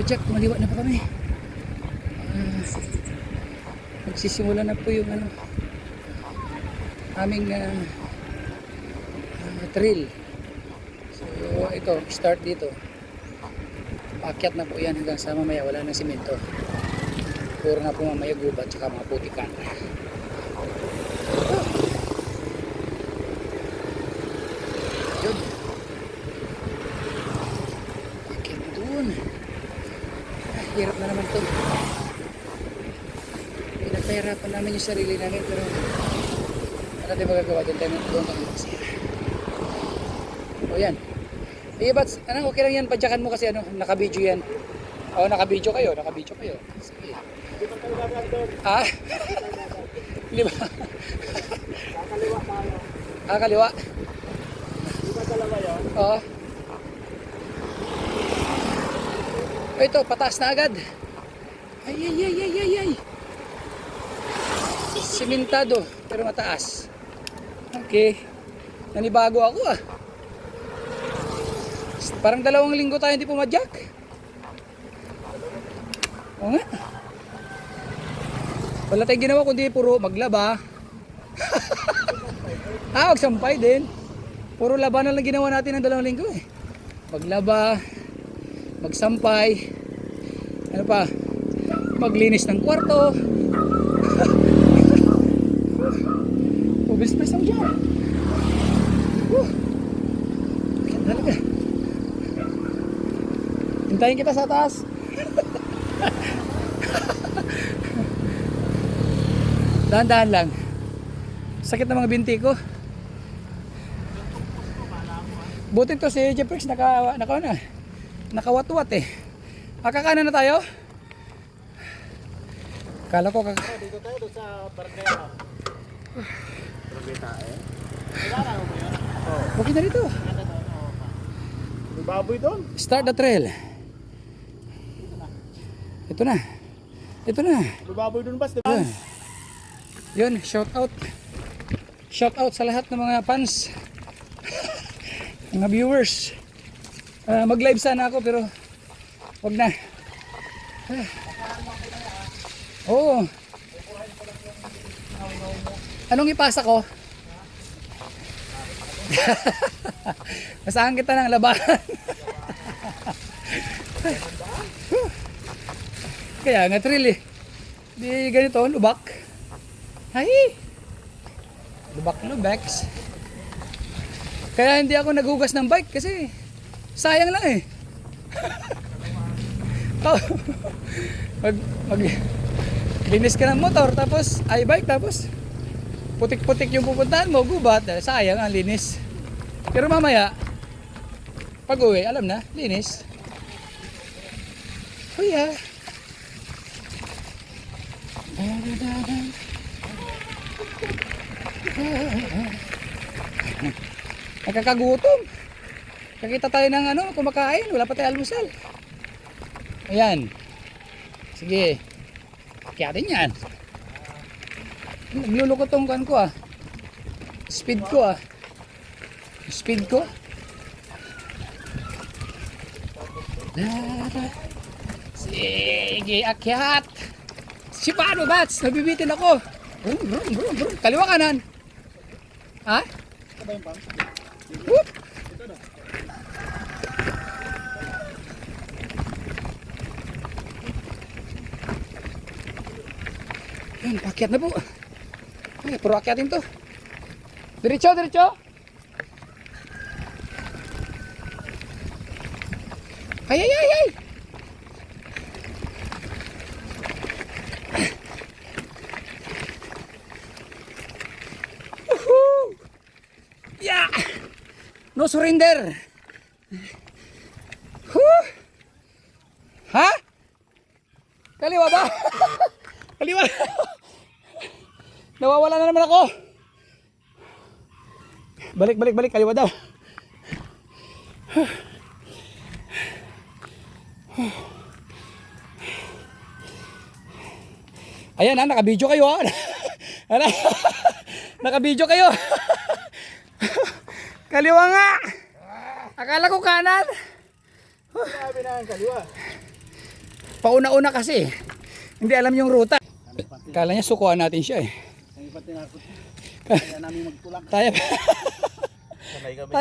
Jack, maliwa na pa kami. Magsisimula na po yung aming trail. So ito, start dito. Paakyat na po yan hanggang sa mamaya wala ng simento. Puro na po mamaya gubat tsaka mga putikan. Yun. Paakyat na doon. Hirap na naman to. Pinapahirapan namin yung sarili namin pero ano natin magagawa doon tayo kami magsira. O yan. Eh, but, okay lang yan, padyakan mo kasi naka-video yan. O, naka-video kayo. Sige. Ah? Hindi ba? Kakaliwa tayo. Kaliwa? Di ba dalawa yun? Oo. O, ito, pataas na agad. Ay. Simentado, pero mataas. Okay. Nanibago ako Parang 2 linggo tayo hindi pumadyak. Oo nga. Wala tayong ginawa kundi puro maglaba. Magsampay din. Puro labanan lang ginawa natin ng 2 linggo Maglaba, magsampay, ano pa, maglinis ng kwarto. Ubis-bis lang dyan. Talaga. Hintayin kita sa taas. Dahan-dahan lang. Sakit na mga binti ko. Buti to si Jeffrex nakawat-wat Kakanan na tayo? Kala ko Dito tayo doon sa Barbeta. Barbeta Kailangan mo yun? Oo. Okay na dito. May baboy doon. Start the trail. Ito na. May baboy doon, Bas, di ba? Yun, shout out sa lahat ng mga fans. Mga viewers. Mag-live sana ako pero wag na. Oo. Anong ipasa ko? Masahan kita ng labahan. Kaya nga thrill Di ganito, lubak. Ay! Lubak-lubaks. Kaya hindi ako naghugas ng bike kasi sayang lang mag linis ka ng motor tapos bike tapos putik-putik yung pupuntahan mo, gubat, sayang ang linis. Pero mamaya pag uwi, alam na, linis. Kuya. Nakakagutom. Kakita tayo ng kumakain, wala pa tayo almusal. Ayan. Sige. Akyatin yan. Naglulukot tong kan ko Speed ko Speed ko. Sige, akyat. Si paano, Bats? Nabibitin ako. Brum. Kaliwa kanan. Ha? Whoop. Yan, pakyat na po. Ay, puro akyatin to. Diretso. Ay. Woohoo! Yeah! No surrender. Ha? Kaliwa ba? Kaliwa. Nawawala na naman ako. Balik. Kaliwa daw. Ayan naka-video kayo Naka-video kayo. Kaliwa nga. Akala ko kanan. Sabi na ang kaliwa. Pauna-una kasi. Hindi alam yung ruta. Kala niya sukuan natin siya eh. Kami pa tinakot. Kaya namin magtulak. Tayo, Sanay kami.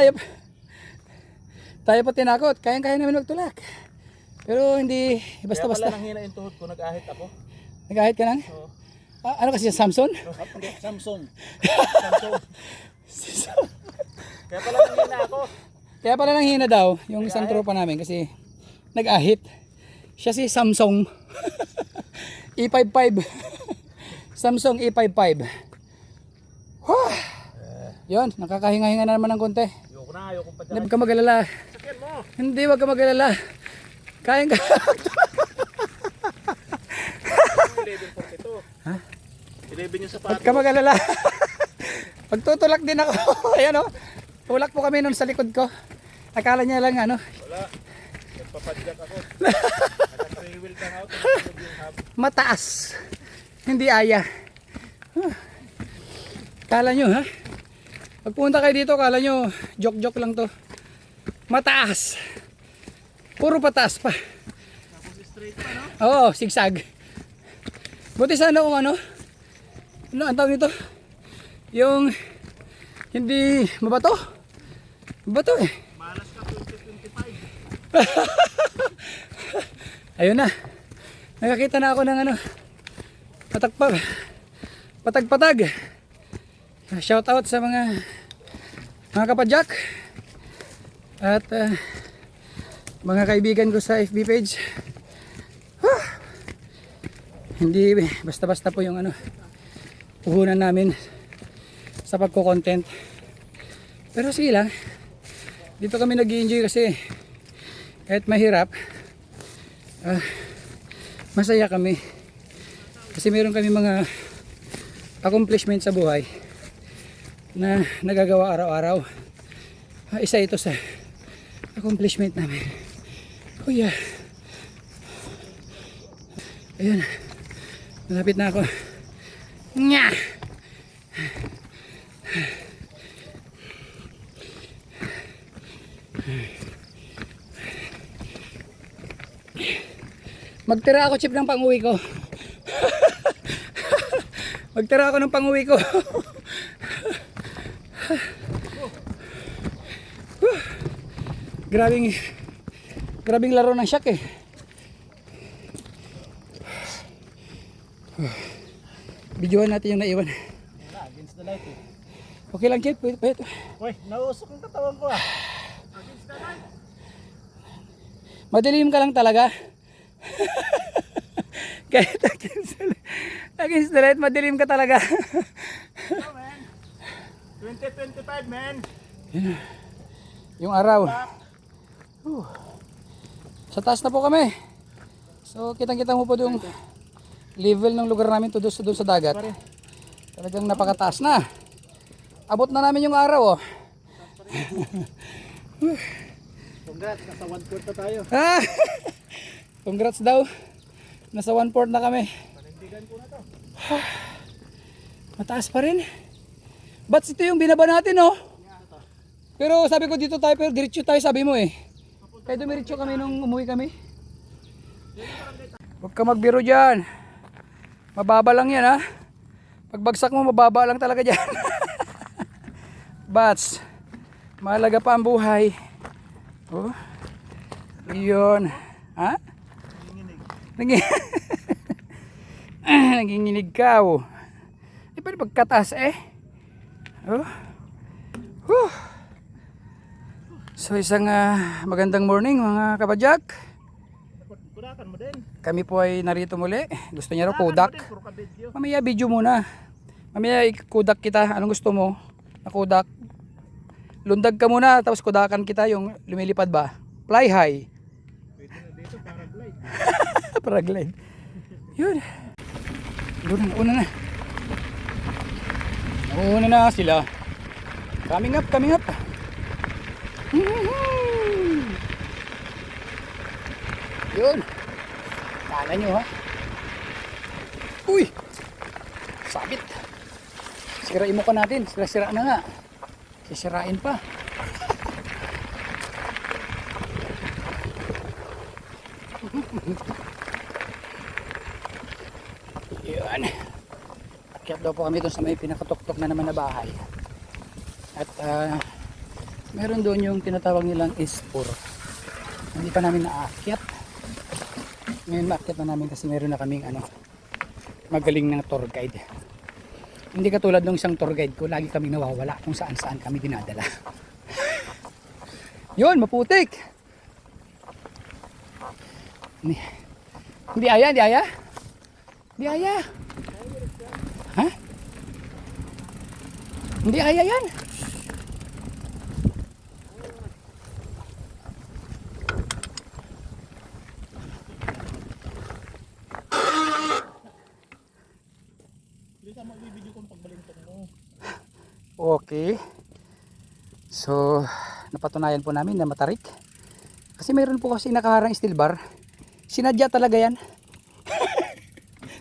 tayo pa tinakot. Kayang-kaya namin magtulak. Pero hindi Kaya basta-basta. pala nanghina yung tuhod ko, nag-ahit ako. Nag-ahit ka lang? Oo. Ano kasi Samson? Samsung. Kaya pala nanghina ako. Kaya pala nang hina daw yung isang tropa namin kasi nag-ahit. Siya si Samsung E55. Samsung E55. Yun, nakakahinga-hinga na naman ng konti. Ayoko pa Hindi, wag ka mag-alala. Sakyan mo. Hindi, wag ka mag-alala. Kayang ka. 11.42. Ha? 11 yung Wag sapatos. ka mag-alala. Pagtutulak din ako. Ayan o. Tulak po kami nun sa likod ko. Akala niya lang ano. Wala. Nagpapadyak ako. Naka-3-wheel kang out. Nagpapadyak yung hub. Mataas. Hindi aya. Kala nyo ha? Pag pumunta kayo dito, kala nyo joke-joke lang to. Mataas. Puro pataas pa. Tapos straight pa, no? Oo, sigsag. Buti sana kung ano. Ano ang tawag nito? Yung hindi mabato. Mabato eh. Malas ka 2025. Ayun na. Nakakita na ako ng ano. Patag-patag. Shout out sa mga kapadyak. At mga kaibigan ko sa FB page. Hindi basta-basta po yung ano puhunan namin sa pagko-content. Pero sige lang. Dito kami nag-i-enjoy kasi kahit mahirap masaya kami. Kasi meron kami mga accomplishment sa buhay na nagagawa araw-araw. Isa ito sa accomplishment namin. Kuya. Ayun. Malapit na ako. Nya! Magtira ako, Chip, ng pang-uwi ko. Magtira ako ng pang-uwi ko. Grabing laro ng syak eh. Videoan natin yung naiwan. Wala, against the light eh. Okay lang, Chip. Wait. Uy, nausok ang katawan ko ah. Against the light. Madilim ka lang talaga. Kahit against the light, madilim ka talaga. Oh, man. 2025, man. Yung araw. Sa taas na po kami. So kitang-kita mo po yung level ng lugar namin to doon sa dagat. Talagang napakataas na. Abot na namin yung araw oh. Congrats, nasa 1/4 na tayo. Congrats daw. Nasa 1/4 na kami. Panindigan ko na to. Mataas pa rin. Ba't ito yung binaba natin oh? Pero sabi ko dito tayo, pero diretso tayo sabi mo eh. Kaya dumiretso kami nung umuwi kami. Huwag ka magbiro dyan. Mababa lang yan ha. Pagbagsak mo mababa lang talaga dyan. Bats. Mahalaga pa ang buhay. Oh. Iyon. Ha? Nanginginig ka oh. Di pa rin pagkataas eh. Oh. Whew. So isang magandang morning mga kapadyak. Kudakan mo din. Kami po ay narito muli. Gusto niya raw kudak. Puro ka video. Mamaya video muna. Mamaya ikudak kita. Anong gusto mo? Na kudak. Lundag ka muna tapos kudakan kita yung lumilipad ba? Fly high. Pwede na dito, paraglide. Paraglide. Yun. Una na. Una na sila. Coming up. Yun. Kala nyo ha. Uy. Sabit. Sirain mo ka natin. Sira na nga. Sisirain pa. Akyat daw po kami doon sa may pinakatuktok na naman na bahay. At meron doon yung tinatawag nilang S4. Hindi pa namin naakyat. Ngayon maakyat na namin kasi meron na kaming magaling ng tour guide. Hindi katulad nung isang tour guide ko, lagi kami nawawala kung saan saan kami dinadala. Yun, maputik. Hindi aya, hindi aya. Hindi aya. Ha? Hindi aya yan. Okay. So, napatunayan po namin na matarik. Kasi mayroon po kasi nakaharang steel bar. Sinadya talaga yan.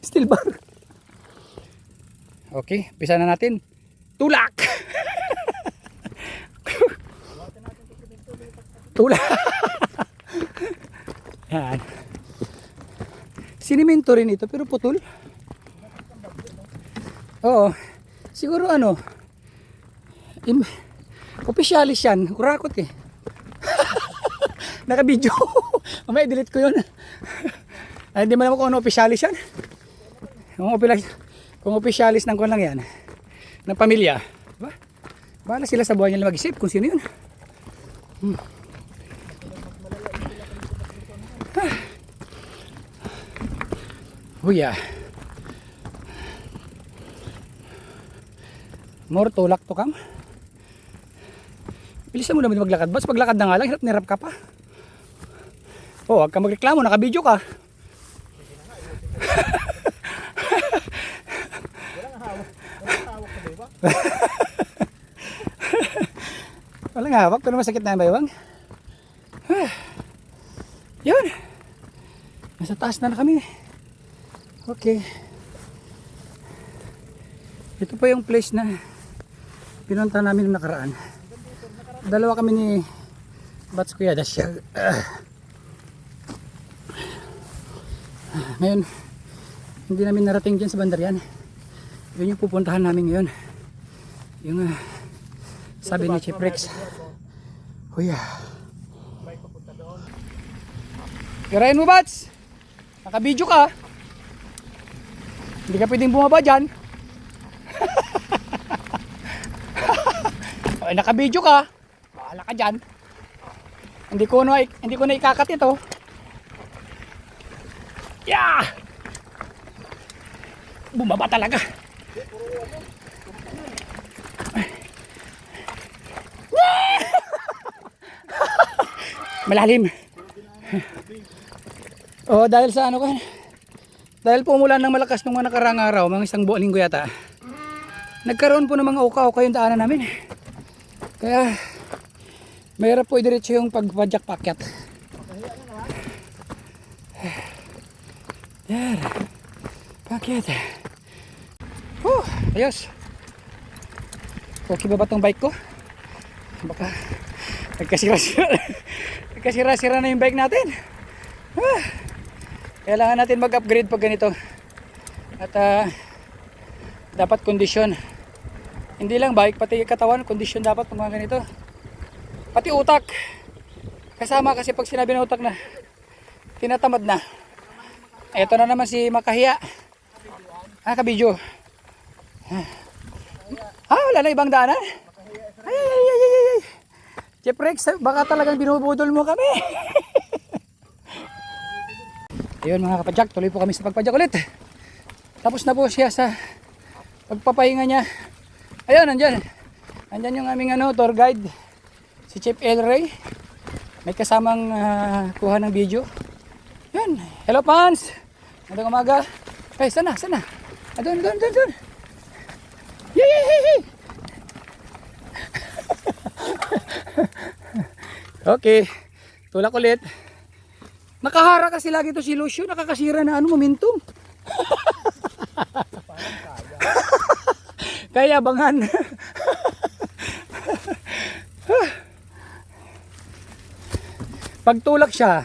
Steel bar. Okay, pisa na natin. Tulak! Tulak! Yan. Sinimento rin ito pero putol. Oo. Siguro officialis yan. Kurakot eh. Naka-video. Mamaya delete ko yun. Ay, hindi mo naman kung ano officialis yan. Kung officialis ng kung lang yan. Ng pamilya. Diba? Bahala sila sa buhay nila mag-isip kung sino yun. Huya. More tulak to kam. Bilisan mo naman maglakad. Bas paglakad na nga lang, hirap nirap ka pa. Oh, wag ka magreklamo, naka-video ka. Walang hawak. Ito naman sakit na yung baywang. Yun. Nasa taas na kami. Okay. Ito pa yung place na pinunta namin nakaraan. Dalawa kami ni Bats Kuya Dasyag. Ngayon, hindi namin narating dyan sa bandar yan. Yun yung pupuntahan namin ngayon. Yung sabi ni Chief Rex. Huya. Garayan mo, Bats! Naka-video ka. Hindi ka pwedeng bumaba dyan. Ay, naka-video ka. Bahala ka dyan. Hindi ko na ikakat ito. Yeah! Bumaba talaga. Malalim. Oh, dahil sa dahil po umulan ng malakas nung mga nakarang araw, mga isang buong linggo yata. Nagkaroon po ng mga uka-uka yung daanan namin. Kaya mahirap po idiretso yung pagpadyak pakyat. Yan. Pakyat. Ayos. Okay ba tong bike ko? Baka nagkasira-sira na yung bike natin. Kailangan natin mag-upgrade pag ganito. At dapat kondisyon. Hindi lang bike, pati katawan, kondisyon dapat pag mga ganito. Pati utak. Kasama kasi pag sinabi ng utak na tinatamad na. Ito na naman si Makahiya. Kabidyo. Wala na ibang daanan. Ay. Chief Rex, baka talagang binubudol mo kami. Ayun mga kapadyak, tuloy po kami sa pagpadyak ulit. Tapos na po siya sa pagpapahinga niya. Ayun, nandyan yung aming tour guide, si Chief El Rey. May kasamang kuha ng video. Yun, hello fans. Magandang umaga. Ay, sana. Doon. Yay! Okay, tulak ulit. Nakahara kasi lagi to si Lucio, nakakasira na momentum. Kaya abangan. Pag tulak siya,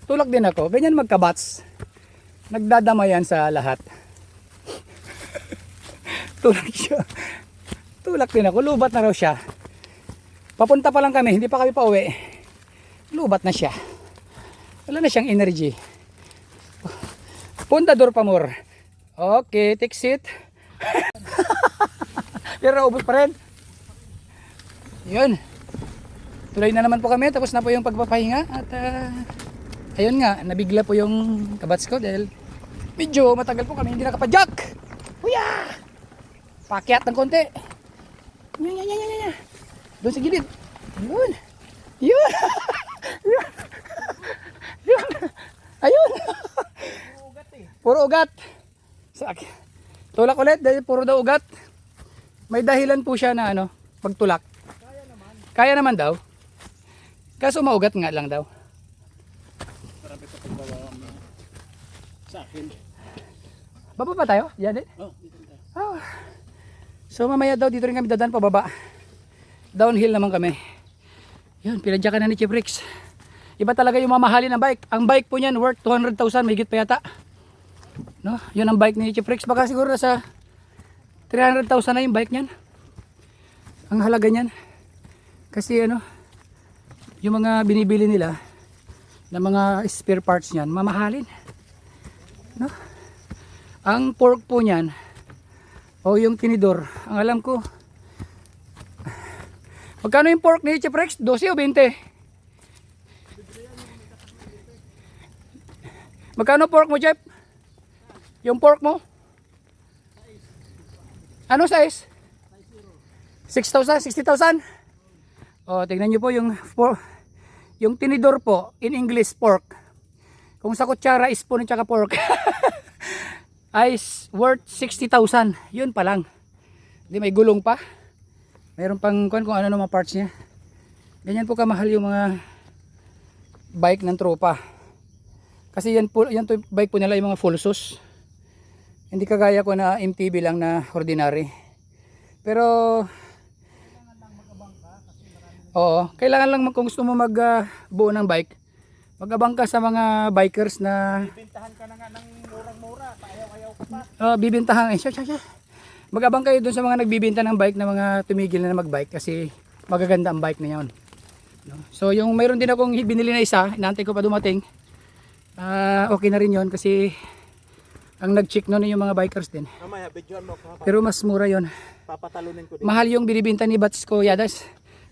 tulak din ako. Ganyan magkabats. Nagdadamayan sa lahat. tulak siya. Tulak din ako, lubat na raw siya. Papunta pa lang kami, hindi pa kami pauwi. Lubat na siya. Wala na siyang energy. Pundador pa more. Okay, take seat. Pero ubos pa rin. Yun. Tuloy na naman po kami. Tapos na po yung pagpapahinga. At ayun nga, nabigla po yung kabats ko dahil medyo matagal po kami hindi nakapadyak. Huya! Pakyat ng konti. Nya. Doon sa gilid. Yun. Yun. Yun. Yun. Ayun. Puro ugat. Tulak ulit dahil puro daw ugat. May dahilan po siya na ano, pagtulak. Kaya naman daw. Kaso maugat nga lang daw. Marami pa pagbawa mo sa akin. Baba pa tayo? Yan din? Oh, dito tayo. Oh. So mamaya daw dito rin kami dadaan pababa. Downhill naman kami. Yun, pinadyakan na ni Chief Rex. Iba talaga yung mamahalin ng bike. Ang bike po niyan worth 200,000, may higit pa yata. No? Yun ang bike ni Chief Rex. Baka siguro nasa 300,000 na yung bike niyan. Ang halaga niyan. Kasi ano, yung mga binibili nila na mga spare parts niyan, mamahalin. No? Ang fork po niyan o yung tinidor, ang alam ko, magkano yung pork ni Chief Rex? 12 o 20? Magkano pork mo, Jeff? Yung pork mo? Ano size? 6,000? 60,000? O, tignan nyo po yung tinidor po, in English, pork. Kung sa kutsara, spoon at saka pork. Ay worth 60,000. Yun pa lang. Hindi, may gulong pa. Mayroon pang kung ano mga parts niya. Ganyan po kamahal yung mga bike ng tropa. Kasi yan bike po nila yung mga full sus. Hindi kagaya ko na MTB lang na ordinary. Pero oo, kailangan lang kung gusto mo magbuo ng bike, mag-abang ka sa mga bikers na Bibintahan ka na nga ng murang-mura. Ayaw-ayaw ka pa. bibintahan. Mag-abang kayo dun sa mga nagbibinta ng bike na mga tumigil na mag-bike kasi magaganda ang bike na yun. No? So yung mayroon din akong binili na isa, inaantay ko pa dumating. Okay na rin yun kasi ang nag-check noon yung mga bikers din. Mamaya, videoan mo ako. Pero mas mura yun. Papatalunin ko din. Mahal yung binibinta ni Bats ko, Yadas.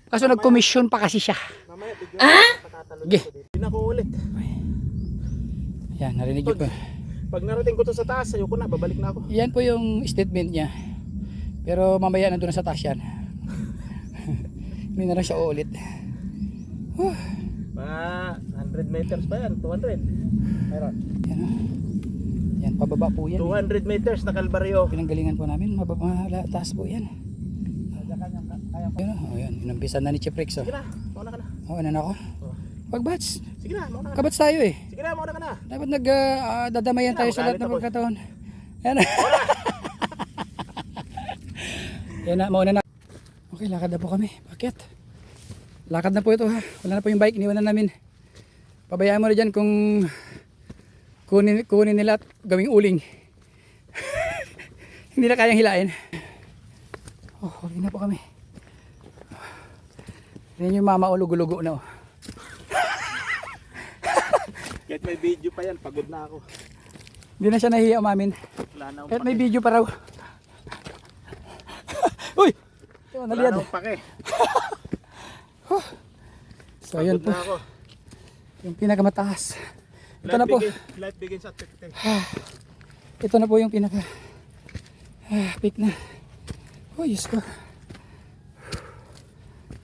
Kaso nag-commission pa kasi siya. Mamaya, videoan mo. Patatalunin Ge. ko din. Hindi na ko ulit. Yan, narinig niyo po. Pag narating ko to sa taas, ayoko na. Babalik na ako. Yan po yung statement niya. Pero mamaya nandun na sa taas yan. Hindi na lang siya uulit. Mga 100 meters pa yan. 200. Mayroon. Yan o. Yan, pababa po yan. 200 meters na kalbaryo. Pinanggalingan po namin, taas po yan. Yan o, yan. Inumpisan na ni Chief Rex o. Sige na, mauna ka na. Oo, ano na ako? Wag Bats. Sige na, mauna ka na. Kabats tayo eh. Sige na, mauna ka na. Dapat dadamayan tayo sa lahat ng pagkataon. Yan. Yan na, mauna na. Okay, lakad na po kami. Bakit? Lakad na po ito ha. Wala na po yung bike, iniwan na namin. Pabayaan mo na dyan kung kunin nila at gawing uling. Hindi na kayang hilain. Oh, okay na po kami. Yan yung mama o lugo-lugo na oh. Kahit may video pa yan, pagod na ako. Hindi na siya nahihiya umamin. Wala na akong Kahit may pake. video pa raw. Uy! Ito, Wala naliyad. na akong pake. So yun Pagod po, na ako. yung pinakamataas. Ito na po. Life begins at 50. Ito na po yung pinaka peak na. Oh, Diyos ko.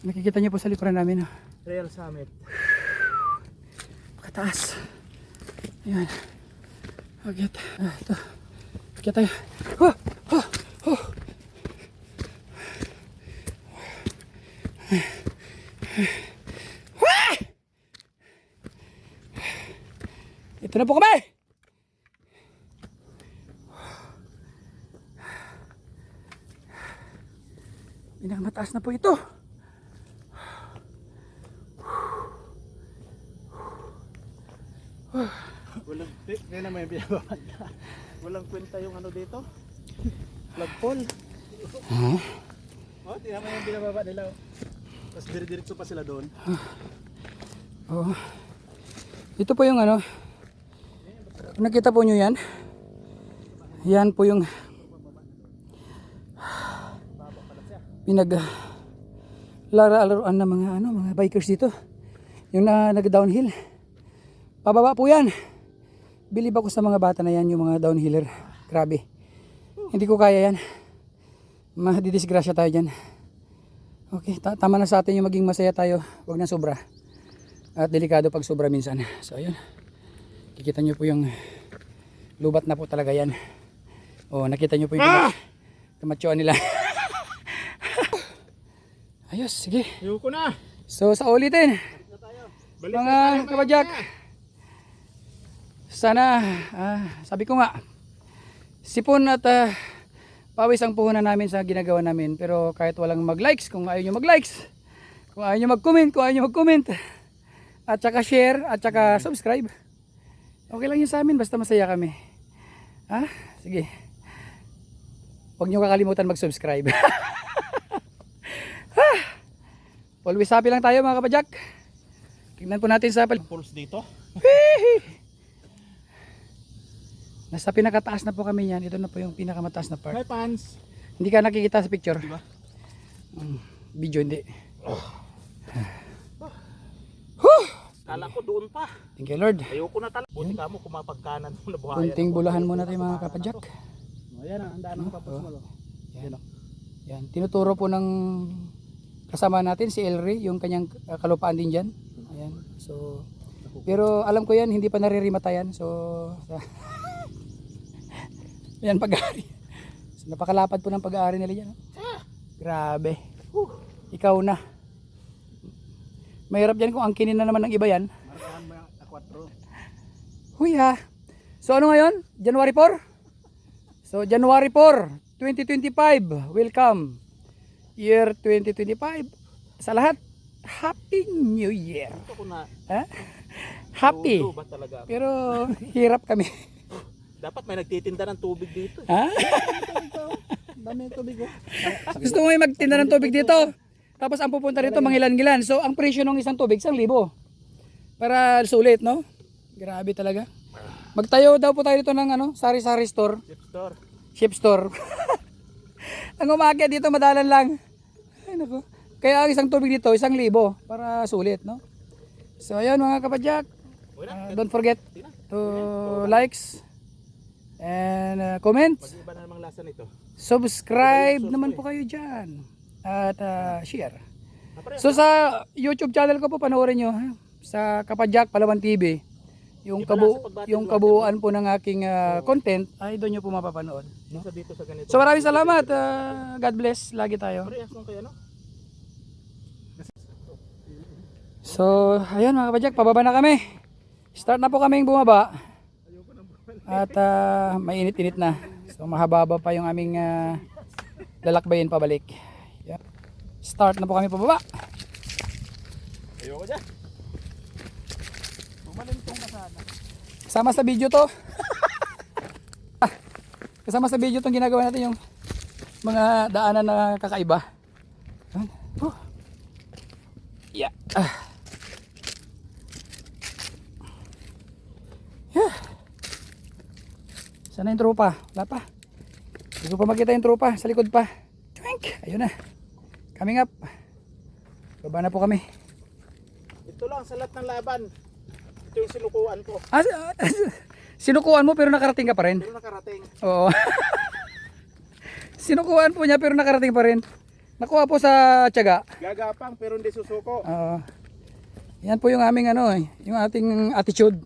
Nakikita niyo po sa likuran namin. Oh. Real Summit. Pakataas. Ayan. Agyat. Ito. Agyat tayo. Oh! Oh! Oh! Ah! Ito na po kami! Pinakamataas na po ito. Walang kwenta yung ano dito. Flagpole. Ha? Oh, tingnan mo yung binababa nila. Oh. Tapos dire-diretso pa sila doon. Oo. Ito po yung ano. Kung nakita po nyo yan. Yan po yung pinag-lara-laruan ng mga bikers dito. Yung nag-downhill. Pababa po yan. Bilib ako sa mga bata na yan, yung mga downhiller. Grabe. Hindi ko kaya yan. Madidisgrasya tayo dyan. Okay, tama na sa atin yung maging masaya tayo. Huwag na sobra. At delikado pag sobra minsan. So ayun. Kikita nyo po yung lubat na po talaga yan. O nakita nyo po yung kamatsuan nila. Ayos, sige. Ayoko na. So sa ulitin. Balik Mga kabadyak. Sana, sabi ko nga, sipon at pawis ang puhunan namin sa ginagawa namin. Pero kahit walang mag-likes, kung ayaw nyo mag-likes, kung ayaw nyo mag-comment, kung ayaw nyo mag-comment, at saka share, at saka subscribe, okay lang yun sa amin, basta masaya kami. Ha? Sige. Huwag nyo kakalimutan mag-subscribe. Always happy lang tayo mga kapadyak. Tingnan po natin sa Pulse dito. Nasa pinakataas na po kami yan. Ito na po yung pinakamataas na part. May pants. Hindi ka nakikita sa picture. Diba? Video hindi. Kala ko doon pa. Thank you Lord. Ayoko na talaga. Buti ka mo kumapagkanan mo na buhayan. Kunting bulahan muna tayo mga kapadyak. Ayan ang daan ng papos mo. Yan. Yan. Tinuturo po ng kasama natin si Elry, yung kanyang kalupaan din dyan. Ayan. So, pero alam ko yan, hindi pa naririmata yan. So, yan pag-aari. So, napakalapad po ng pag-aari nila dyan. Grabe. Ikaw na. Mahirap yan kung angkinin na naman ng iba yan. Markahan mo yung A4. Huy ha. So ano ngayon? January 4? So January 4, 2025. Welcome. Year 2025. Sa lahat, Happy New Year. Ito ko na. Ha? Happy. Ba talaga ako? Pero hirap kami. Dapat may nagtitinda ng tubig dito. Ha? Dami ng tubig. Gusto mo yung magtinda ng tubig dito? Tapos ang pupunta rito mangilan-ngilan. So ang presyo ng isang tubig 1,000. Para sulit, no? Grabe talaga. Magtayo daw po tayo dito ng sari-sari store. Chip store. Ship store. Ang umakyat dito madalan lang. Ay nako. Kaya ang isang tubig dito 1,000 para sulit, no? So ayun mga kapadyak. Don't forget to likes and comment. Pag-iba na namang lasa nito. Subscribe naman po kayo dyan. At share. So sa YouTube channel ko po panoorin nyo ha? Sa Kapadyak Palawan TV. Yung kabuuan po ng aking content ay doon nyo po mapapanood. No? Dito sa ganito. So maraming salamat. God bless. Lagi tayo. So ayun mga kapadyak, pababa na kami. Start na po kaming bumaba. At mainit-init na. So mahaba pa yung aming lalakbayin pabalik. Yeah. Start na po kami pababa. Ayoko dyan. Bumalintong ka sana. Kasama sa video to. Kasama sa video tong ginagawa natin yung mga daanan na kakaiba. Yeah. Yeah. Sana yung tropa? Wala pa. Hindi ko pa makita yung tropa. Sa likod pa. Twink. Ayun na. Coming up. Baba na po kami. Ito lang sa lahat ng laban. Ito yung sinukuan ko. Sinukuan mo pero nakarating ka pa rin. Pero nakarating. Oo. Sinukuan po niya pero nakarating pa rin. Nakuha po sa tiyaga. Gagapang pero hindi susuko. Yan po yung aming yung ating attitude.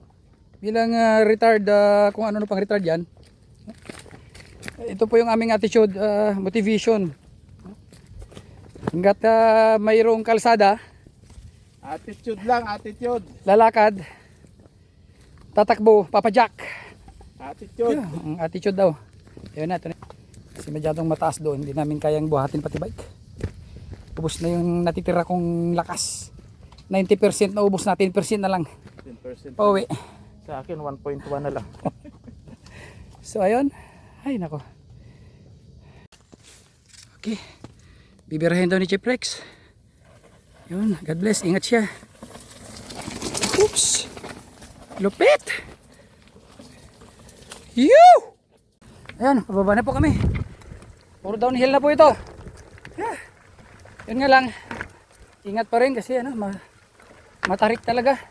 Bilang retired, kung ano pang retired yan. Ito po yung aming attitude, motivation. Hanggat mayroong kalsada, Attitude lang, attitude. lalakad, tatakbo, papadyak. Attitude. Ang attitude daw. Ayun na, ito na. Kasi masyadong mataas doon, hindi namin kayang buhatin pati bike. Ubus na yung natitira kong lakas. 90% na ubus na, 10% na lang. 10%. Pauwi. Sa akin 1.1 na lang. So ayun. Ay nako. Okay. Bibirahin daw ni Chief Rex. Yun, God bless. Ingat siya. Oops. Lupit. Yoo! Ayan, pababa na po kami. Puro downhill na po ito. Yeah. Yun nga lang. Ingat pa rin kasi ano, matarik talaga.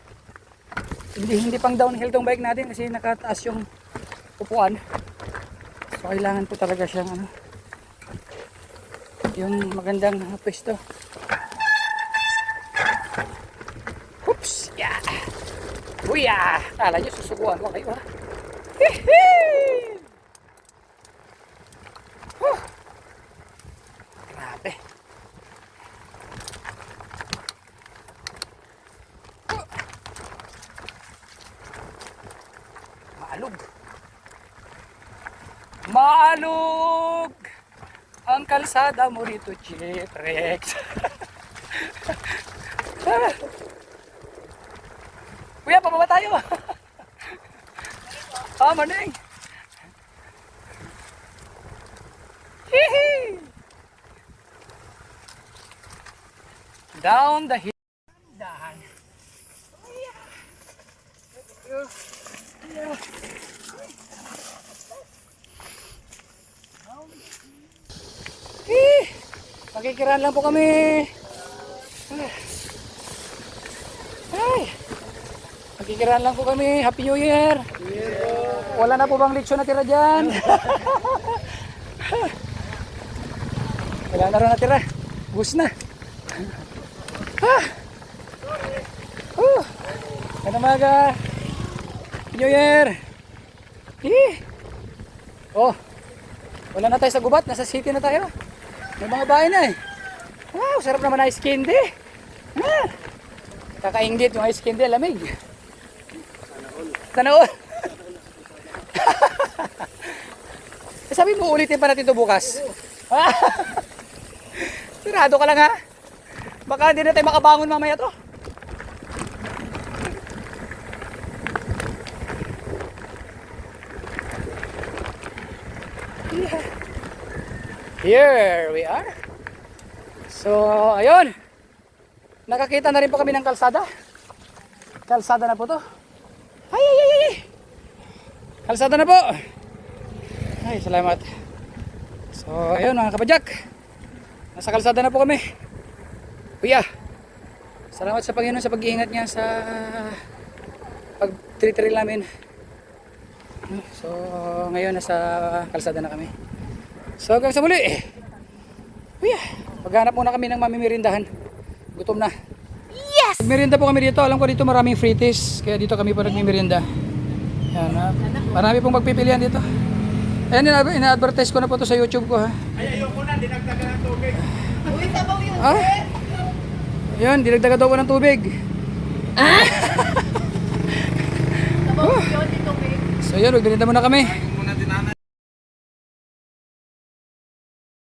Hindi pang downhill tong bike natin kasi nakataas yung upuan. So kailangan po talaga siyang ano, yung magandang pwesto. Oops! Yeah! Uya! Kala nyo susubuan ko kayo ha? Hihi! Grabe! Maalog! Maalog! Ang kalsada mo rito, Chief Rex. Kuya, pababa tayo. Maning. Hihi. Down the hill. Dahan. Makikiran lang po kami. Ay. Makikiran lang po kami. Happy New Year. Wala na po bang lechon natira dyan? Wala na rin natira. Bus na. Ano maga? Happy New Year. Oh. Wala na tayo sa gubat. Nasa city na tayo. May mga bahay na eh. Wow, sarap naman na ice candy. Kakaingit yung ice candy, lamig. Sana all. Sabi mo ulitin pa natin ito bukas. Sirado ka lang ha. Baka hindi na tayo makabangon mamaya to. Here we are. So, ayun. Nakakita na rin po kami ng kalsada. Kalsada na po to. Ay. Kalsada na po. Ay, salamat. So, ayun mga kapadyak. Nasa kalsada na po kami. Kuya, salamat sa Panginoon sa pag-iingat niya sa pag-tritril namin. So, ngayon nasa kalsada na kami. So hanggang sa muli. Maghanap muna kami ng mamimirindahan. Gutom na. Yes! Merienda po kami dito. Alam ko dito maraming free taste. Kaya dito kami po nagmimirinda. Yan ha. Marami pong magpipilian dito. Ayan, ina-advertise ko na po to sa YouTube ko ha. Ay, ayoko na, dinagdagan ng tubig. Uy, sabaw yun. Ayan, dinagdagan daw ko ng tubig. Sabaw yun, ito, babe. So yun, magmerienda muna kami.